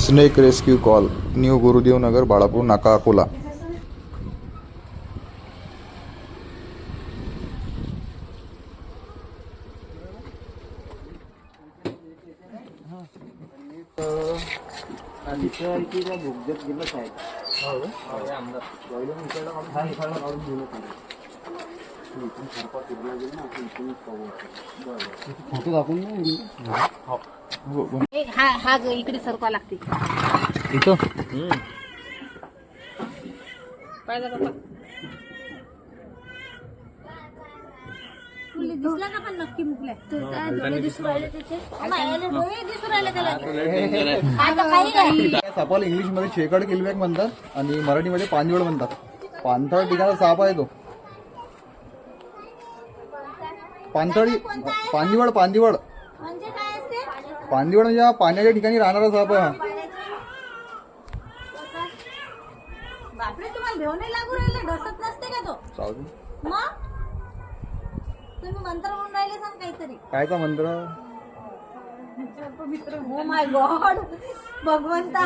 Snake rescue call, new Gurudev Nagar, Balapur Naka, Akola. Photo दाखवून हा इकडे सरकवा लागते इथं पाहिजे बाबा. दिसला का पण नक्की मुकलाय डोळे दिसू राहिले त्याचे डोळे दिसू राहिले त्याला. आता काही नाही. सापाला इंग्लिश मध्ये शेकड किलबॅक म्हणतात आणि मराठीमध्ये पांदिवड म्हणतात. पाणथळ ठिकाणचा साप आहे तो. पाणथळी पांदिवड पांदिवड म्हणजे काय असते? पांदिवड म्हणजे हा पाण्याच्या ठिकाणी राहणारा साप आहे. बापरे, तुम्हाला भेव नाही लागू राहिले? डसत नसते का तो? चालू मग तुम्ही मंत्र म्हणून राहिले सांग काहीतरी. कायचा मंत्र? ओ माय गॉड, भगवंता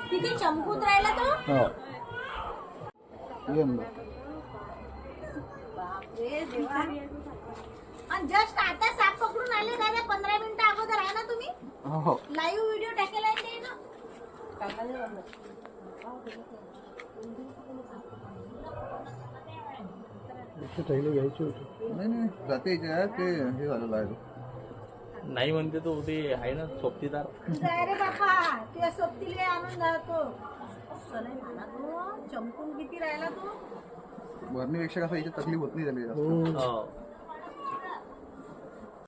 किती चमकूत राहिला तो. हो बापरे देवा. आणि जस्ट आता साप पकडून आले दादा. 15 मिनिटं अगोदर आहे ना तुम्ही? हो लाईव्ह व्हिडिओ टाकेला आहे ते ना. नाही नाही जाते ते हे झालेलं आहे. नाही म्हणते तो ते आहे ना सोबतीदार. अरे बापा, ते सोबतीले आणून जातो. असं नाही मला तो चमकून किती राहिला तो. भरणीपेक्षा कसं याची तकलीफ होत नाही झाली. हो.